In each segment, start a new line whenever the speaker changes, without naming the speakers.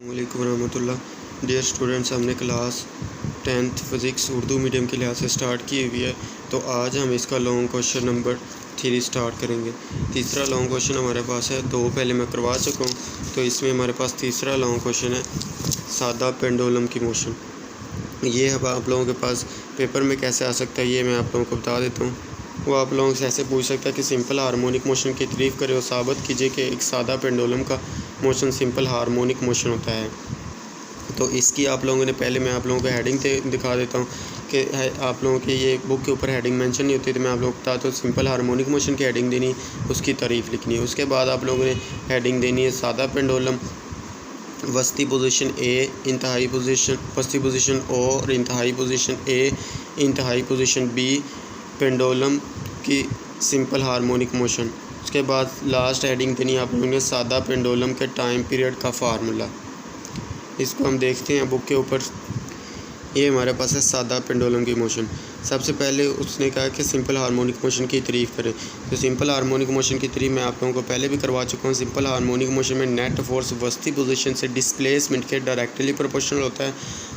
वालेकुम रहमतुल्लाह। Dear students, हमने class 10th physics Urdu medium के लिहाज से स्टार्ट की हुई है। तो आज हम इसका लॉन्ग क्वेश्चन नंबर 3 स्टार्ट करेंगे। तीसरा लॉन्ग क्वेश्चन हमारे पास है, दो पहले मैं करवा चुका हूँ, तो इसमें हमारे पास तीसरा लॉन्ग क्वेश्चन है सादा पेंडुलम की मोशन। ये अब आप लोगों के पास पेपर में कैसे आ सकता है ये मैं आप लोगों को बता देता हूँ। वो आप लोगों से ऐसे पूछ सकता है कि सिंपल हार्मोनिक मोशन की तारीफ़ करें और साबित कीजिए कि एक सादा पेंडुलम का मोशन सिंपल हार्मोनिक मोशन होता है। तो इसकी आप लोगों ने पहले मैं आप लोगों को हेडिंग दिखा देता हूँ कि आप लोगों के ये बुक के ऊपर हेडिंग मेंशन नहीं होती, तो मैं आप लोगों को बताता हूँ सिंपल हार्मोनिक मोशन की हेडिंग देनी, उसकी तारीफ़ लिखनी है। उसके बाद आप लोगों ने हेडिंग देनी है सादा पेंडुलम, वस्ती पोजीशन ए, इंतहाई पोजीशन, वस्ती पोजीशन ओ और इंतहाई पोजीशन ए, इंतहाई पोजीशन बी, पेंडुलम की सिंपल हार्मोनिक मोशन। उसके बाद लास्ट हेडिंग देनी आप लोगों ने सादा पेंडुलम के टाइम पीरियड का फार्मूला। इसको हम देखते हैं बुक के ऊपर। ये हमारे पास है सादा पेंडुलम की मोशन। सबसे पहले उसने कहा कि सिंपल हार्मोनिक मोशन की तारीफ़ करें। तो सिंपल हार्मोनिक मोशन की तारीफ़ मैं आप लोगों को पहले भी करवा चुका हूँ। सिंपल हार्मोनिक मोशन में नेट फोर्स वस्ती पोजीशन से डिस्प्लेसमेंट के डायरेक्टली प्रोपोर्शनल होता है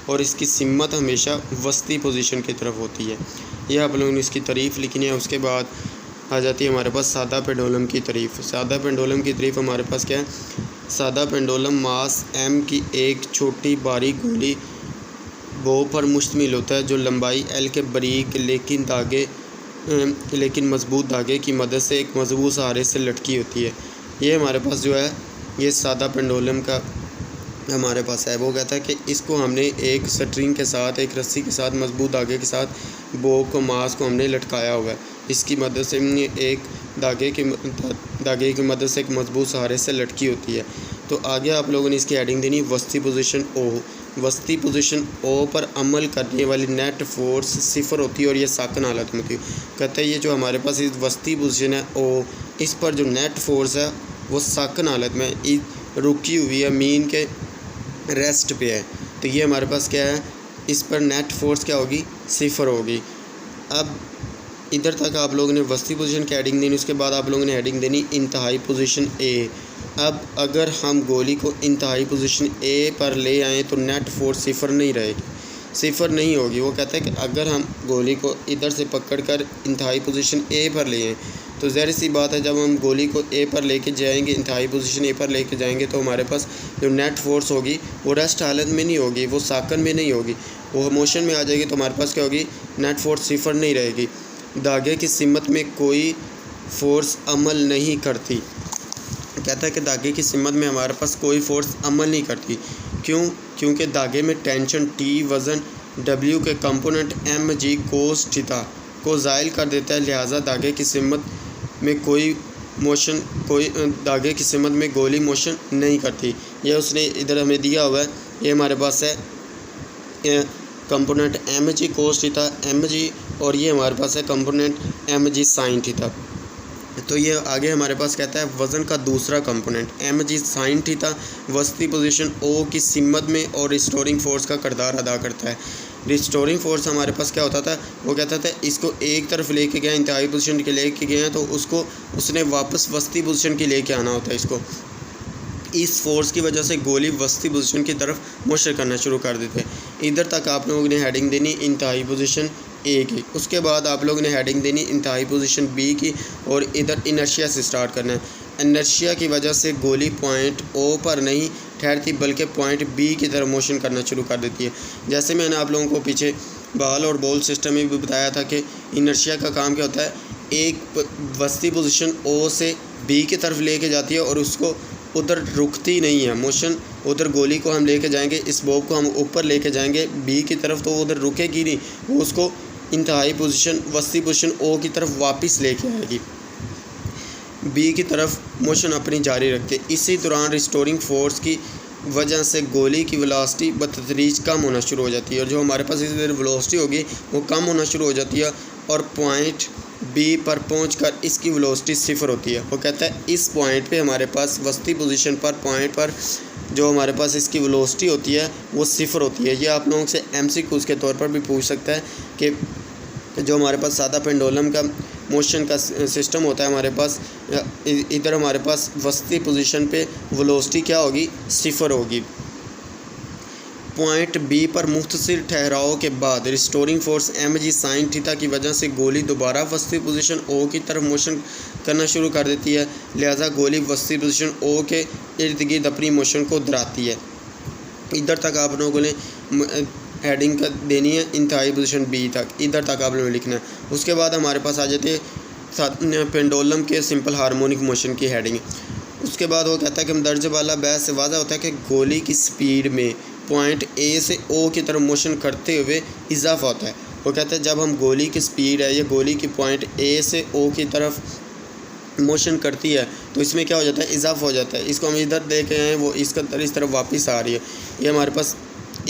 और इसकी सिमत हमेशा वस्ती पोजीशन की तरफ होती है। यह आप लोगों ने इसकी तारीफ़ लिखनी है। उसके बाद आ जाती है हमारे पास सादा पेंडुलम की तारीफ़। सादा पेंडुलम की तारीफ़ हमारे पास क्या है? सादा पेंडुलम मास m की एक छोटी बारीक गोली बो पर मुश्तमिल होता है जो लंबाई l के बारीक लेकिन मजबूत धागे की मदद से एक मजबूत सहारे से लटकी होती है। ये हमारे पास जो है ये सादा पेंडुलम का हमारे पास है। वो कहता है कि इसको हमने एक स्ट्रिंग के साथ, एक रस्सी के साथ, मजबूत धागे के साथ बो को मास को हमने लटकाया हुआ है। इसकी मदद से एक धागे की मदद से एक मजबूत सहारे से लटकी होती है। तो आगे आप लोगों ने इसकी हेडिंग देनी वस्ती पोजीशन ओ। वस्ती पोजीशन ओ पर अमल करने वाली नेट फोर्स सिफर होती है और ये साकन हालत में होती है। कहते हैं ये जो हमारे पास इस वस्ती पोजीशन है ओ, इस पर जो नेट फोर्स है वो साकन हालत में रुकी हुई है, मीन के रेस्ट पे है। तो ये हमारे पास क्या है, इस पर नेट फोर्स क्या होगी, सिफर होगी। अब इधर तक आप लोगों ने वस्ती पोजीशन की हेडिंग देनी। उसके बाद आप लोगों ने हेडिंग देनी इंतहाई पोजीशन ए। अब अगर हम गोली को इंतहाई पोजीशन ए पर ले आएँ तो नेट फोर्स सिफर नहीं रहेगी, सिफर नहीं होगी। वो कहता है कि अगर हम गोली को इधर से पकड़कर इंतहाई पोजीशन ए पर ले आएँ तो ज़ाहिर सी बात है जब हम गोली को ए पर लेके जाएंगे, इंतहाई पोजीशन ए पर लेके जाएंगे, तो हमारे पास जो नेट फोर्स होगी वो रेस्ट हालत में नहीं होगी, वो साकन में नहीं होगी, वो मोशन में आ जाएगी। तो हमारे पास क्या होगी, नेट फोर्स सिफर नहीं रहेगी। धागे की सिमत में कोई फोर्स अमल नहीं करती। कहता है कि धागे की सिमत में हमारे पास कोई फोर्स अमल नहीं करती। क्यों? क्योंकि धागे में टेंशन T, वज़न W के कंपोनेंट mg कोस थीटा को ज़ाइल कर देता है। लिहाजा धागे की सिमत में धागे की सिमत में गोली मोशन नहीं करती। यह उसने इधर हमें दिया हुआ है। ये हमारे पास है component mg cos theta mg और ये हमारे पास है कंपोनेंट mg साइन थीटा। तो ये आगे हमारे पास कहता है वज़न का दूसरा कंपोनेंट mg साइन थीटा वस्ती पोजीशन O की सिमत में और रिस्टोरिंग फोर्स का किरदार अदा करता है। रिस्टोरिंग फोर्स हमारे पास क्या होता था, वो कहता था इसको एक तरफ लेके गया, इंतहाई पोजीशन के लेके गए हैं, तो उसने वापस वस्ती पोजीशन की लेके आना होता है इसको। इस फोर्स की वजह से गोली वस्ती पोजीशन की तरफ मोशन करना शुरू कर देते हैं। इधर तक आप लोगों ने हेडिंग देनी इंतहाई पोजीशन ए की। उसके बाद आप लोगों ने हेडिंग देनी इंतहाई पोजीशन बी की और इधर इनर्शिया से स्टार्ट करना है। इनर्शिया की वजह से गोली पॉइंट ओ पर नहीं ठहरती बल्कि पॉइंट बी की तरफ मोशन करना शुरू कर देती है। जैसे मैंने आप लोगों को पीछे बॉल और बॉल सिस्टम में भी बताया था कि इनर्शिया का काम क्या होता है, एक वस्ती पोजीशन ओ से बी की तरफ लेके जाती है और उसको उधर रुकती नहीं है मोशन। उधर गोली को हम लेके जाएंगे, इस बॉब को हम ऊपर लेके जाएंगे बी की तरफ, तो वो उधर रुकेगी नहीं, वो उसको इंतहाई पोजीशन वस्ती पोजीशन ओ की तरफ वापस लेके आएगी, बी की तरफ मोशन अपनी जारी रखते। इसी दौरान रिस्टोरिंग फोर्स की वजह से गोली की वेलोसिटी बतदरीज कम होना शुरू हो जाती है और जो हमारे पास इस वेलोसिटी होगी वो कम होना शुरू हो जाती है और पॉइंट बी पर पहुंचकर इसकी वेलोसिटी सिफर होती है। वो कहता है इस पॉइंट पे हमारे पास वस्ती पोजीशन पर पॉइंट पर जो हमारे पास इसकी वेलोसिटी होती है वो सिफर होती है। ये आप लोगों से MCQs के तौर पर भी पूछ सकता है कि जो हमारे पास सादा पेंडुलम का मोशन का सिस्टम होता है, हमारे पास इधर हमारे पास वस्ती पोजीशन पे वेलोसिटी क्या होगी, सिफर होगी। पॉइंट बी पर मुख्तसर ठहराव के बाद restoring force mg sine theta की वजह से गोली दोबारा वस्ती पोजीशन O की तरफ मोशन करना शुरू कर देती है। लिहाजा गोली वस्ती पोजीशन O के इर्द गिर्द अपनी मोशन को दोहराती है। इधर तक आप लोगों ने हेडिंग का देनी है इंतहाई पोजीशन बी तक, इधर तक आप लोगों ने लिखना है। उसके बाद हमारे पास आ जाते हैं पेंडुलम के सिंपल हार्मोनिक मोशन की हेडिंग। उसके बाद वो कहता है कि दर्ज वाला बहस से वाज़ा होता है कि गोली की स्पीड में पॉइंट ए से ओ की तरफ मोशन करते हुए इजाफा होता है। वो कहता है जब हम गोली की स्पीड है या गोली की पॉइंट ए से ओ की तरफ मोशन करती है तो इसमें क्या हो जाता है, इजाफा हो जाता है। इसको हम इधर देख रहे हैं, वो इस तरफ वापस आ रही है। ये हमारे पास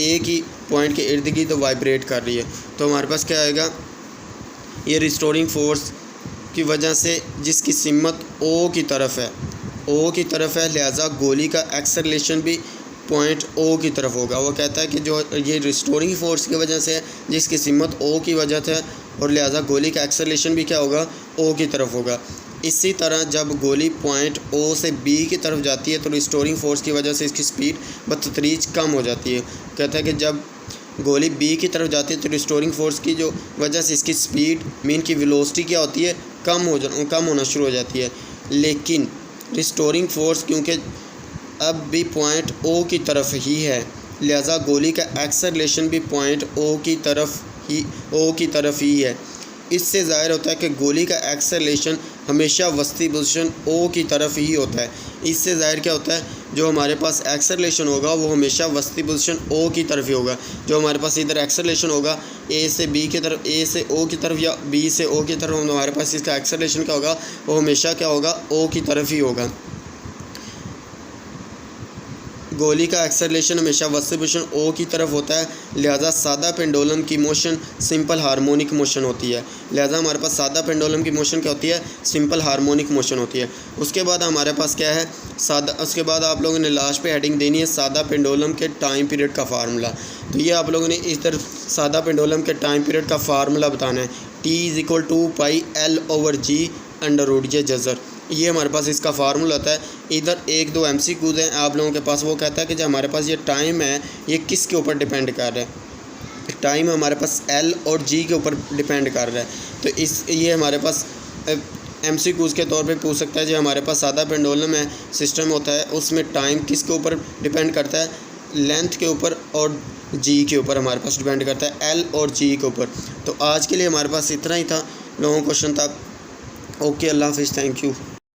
ए की पॉइंट के इर्द गिर्द तो वाइब्रेट कर रही है। तो हमारे पास क्या आएगा, ये रिस्टोरिंग फोर्स की वजह से जिसकी सिमत ओ की तरफ है, लिहाजा गोली का एक्सेलरेशन भी पॉइंट ओ की तरफ होगा। वो कहता है कि जो ये रिस्टोरिंग फोर्स की वजह से है जिसकी सिमत ओ की वजह से है, और लिहाजा गोली का एक्सेलरेशन भी क्या होगा, ओ की तरफ होगा। इसी तरह जब गोली पॉइंट ओ से बी की तरफ जाती है तो रिस्टोरिंग फोर्स की वजह से इसकी स्पीड बतदरीज कम हो जाती है। कहता है कि जब गोली बी की तरफ जाती है तो रिस्टोरिंग फोर्स की जो वजह से इसकी स्पीड मीन की वेलोसिटी क्या होती है, कम होना शुरू हो जाती है। लेकिन रिस्टोरिंग फोर्स क्योंकि अब भी पॉइंट ओ की तरफ ही है, लिहाजा गोली का एक्सेलरेशन भी पॉइंट ओ की तरफ ही है। इससे ज़ाहिर होता है कि गोली का एक्सेलरेशन हमेशा वस्ती पोजीशन ओ की तरफ ही होता है। इससे ज़ाहिर क्या होता है, जो हमारे पास एक्सेलरेशन होगा वो हमेशा वस्ती पोजीशन ओ की तरफ ही होगा। जो हमारे पास इधर एक्सेलरेशन होगा ए से बी की तरफ, ए से ओ की तरफ या बी से ओ की तरफ, हमारे पास इसका एक्सेलरेशन क्या होगा, वो हमेशा क्या होगा, ओ की तरफ ही होगा। गोली का एक्सेलरेशन हमेशा वस्ती पोजीशन ओ की तरफ होता है, लिहाजा सादा पेंडुलम की मोशन सिंपल हार्मोनिक मोशन होती है। लिहाजा हमारे पास सादा पेंडुलम की मोशन क्या होती है, सिंपल हार्मोनिक मोशन होती है। उसके बाद हमारे पास क्या है, उसके बाद आप लोगों ने लास्ट पे हेडिंग देनी है सादा पेंडुलम के टाइम पीरियड का फार्मूला। तो ये आप लोगों ने इस तरफ सादा पेंडुलम के टाइम पीरियड का फार्मूला बताना है, T=πL/G ये जज़र, ये हमारे पास इसका फार्मूला होता है। इधर 1-2 MCQs हैं आप लोगों के पास। वो कहता है कि जो हमारे पास ये टाइम है ये किसके ऊपर डिपेंड कर रहा है, टाइम हमारे पास L और G के ऊपर डिपेंड कर रहा है। तो ये हमारे पास MCQs के तौर पे पूछ सकता है। जो हमारे पास सादा पेंडुलम है सिस्टम होता है उसमें टाइम किसके ऊपर डिपेंड करता है, लेंथ के ऊपर और G के ऊपर हमारे पास डिपेंड करता है, L और G के ऊपर। तो आज के लिए हमारे पास इतना ही था, लोगों क्वेश्चन था। ओके, अल्लाह हाफिज़, थैंक यू।